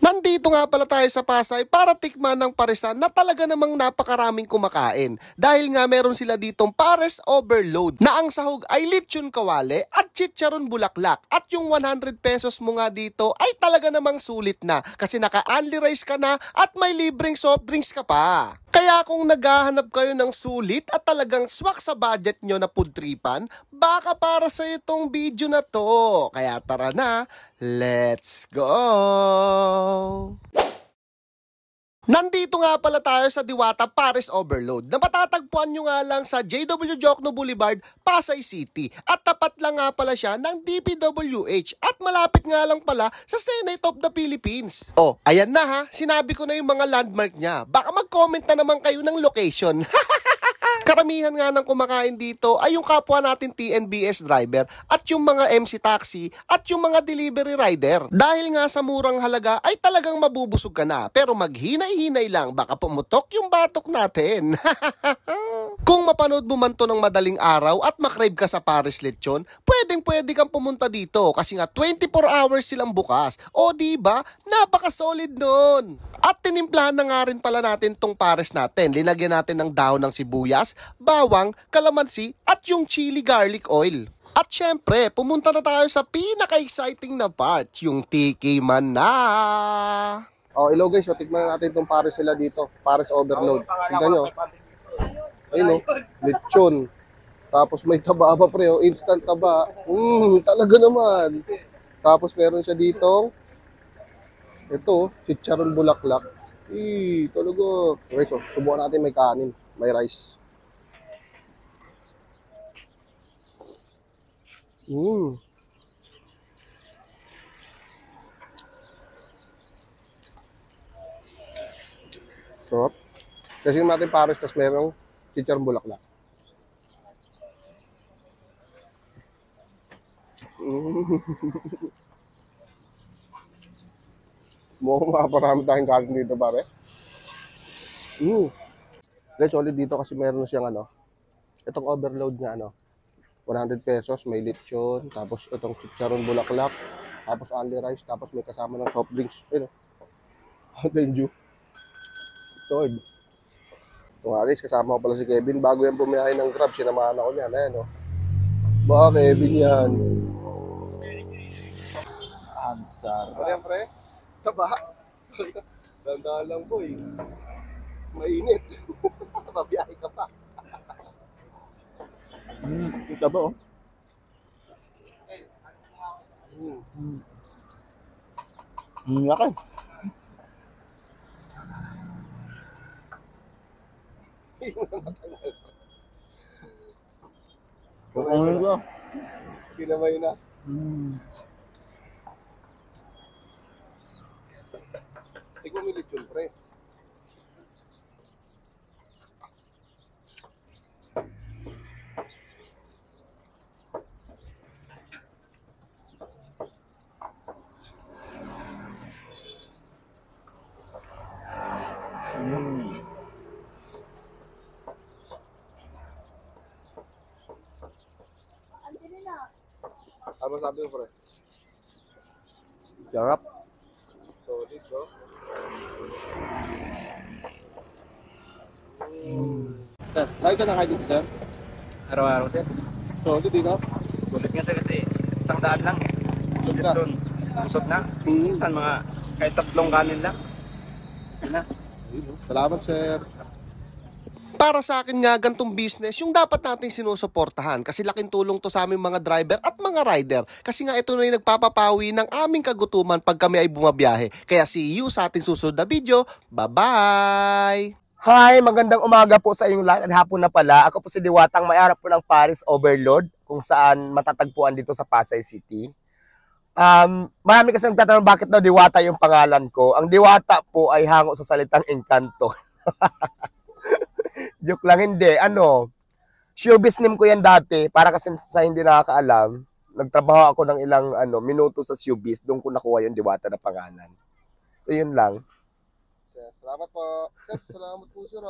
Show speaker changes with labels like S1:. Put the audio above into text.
S1: Nandito nga pala tayo sa Pasay para tikman ng paresan na talaga namang napakaraming kumakain. Dahil nga meron sila ditong pares overload na ang sahog ay lechon kawale at chicharon bulaklak. At yung 100 pesos mo nga dito ay talaga namang sulit na kasi naka-only rice ka na at may libreng soft drinks ka pa. Kaya kung naghahanap kayo ng sulit at talagang swak sa budget nyo na food tripan, baka para sa itong video na to. Kaya tara na, let's go! Nandito nga pala tayo sa Diwata Pares Overload na matatagpuan nyo nga lang sa JW Jokno Boulevard, Pasay City. At tapat lang nga pala siya ng DPWH at malapit nga lang pala sa Senate of the Philippines. Oh, ayan na ha, sinabi ko na yung mga landmark niya. Baka mag-comment na naman kayo ng location. Karamihan nga ng kumakain dito ay yung kapwa natin TNBS driver at yung mga MC taxi at yung mga delivery rider. Dahil nga sa murang halaga ay talagang mabubusog ka na. Pero maghinay-hinay lang, baka pumutok yung batok natin. Kung mapanood mo man to ng madaling araw at makrave ka sa Pares Lechon, pwedeng-pwede kang pumunta dito kasi nga 24 hours silang bukas. O diba? Napaka-solid nun. At tinimplahan na nga rin pala natin tong pares natin. Linagyan natin ng dahon ng sibuyas, bawang, kalamansi at yung chili garlic oil. At syempre, pumunta na tayo sa pinaka-exciting na part, yung tiki man na. Oh, hello guys, so tikman natin itong pares nila dito. Pares overload. Tignan nyo. Ayun o, lechon. Tapos may taba pa pre, oh, instant taba. Talaga naman. Tapos meron siya ditong ito, chicharon bulaklak. Talaga. Okay, so subukan natin may kanin, may rice. Sarap. Kasi yung natin pares, tapos merong chicharon bulaklak. Mukhang makaparami tayong kanin dito pare. Let's solid dito kasi meron siyang itong overload nga 100 pesos, may lechon, tapos itong chicharon bulaklak, tapos only rice, tapos may kasama ng soft drinks. Mountain Dew. Ito nga guys, kasama ko pala si Kevin. Bago yan bumiyahe ng Grab, sinamahan ako niyan. Ayan Baka Kevin yan. Ansar. Ano yan pre? Taba. Dandahan lang boy. Mainit. Mabiyahe ka pa.
S2: Taba Laki.
S1: Kinamay na. Tignan mo lechon pre. Ano sabi mo pre?
S2: Sarap.
S1: Solid bro. Sir, lagi ka na kayo dito sir?
S2: Araw-araw sir.
S1: Solid dito?
S2: Sulit nga sir kasi 100 lang eh. Lechon. Busog na. Minsan mga kahit 3 kanin lang. Yun na.
S1: Salamat sir. Para sa akin nga gantong business yung dapat nating sinusuportahan kasi laking tulong to sa aming mga driver at mga rider kasi nga ito na yung nagpapapawi ng aming kagutuman pag kami ay bumabiyahe. Kaya see you sa ating susunod na video. Bye-bye!
S3: Hi, magandang umaga po sa inyong lahat at hapon na pala. Ako po si Diwatang, may-ari po ng Pares Overload kung saan matatagpuan dito sa Pasay City. Marami kasi nagtatanong bakit daw Diwata yung pangalan ko. Ang Diwata po ay hango sa salitang engkanto. Joke lang, hindi. Showbiz name ko yan dati. Para kasi sa hindi nakakaalam, nagtrabaho ako ng ilang minuto sa showbiz. Doon ko nakuha yung Diwata na pangalan. So, yun lang.
S1: Salamat po. Sir, salamat po sir.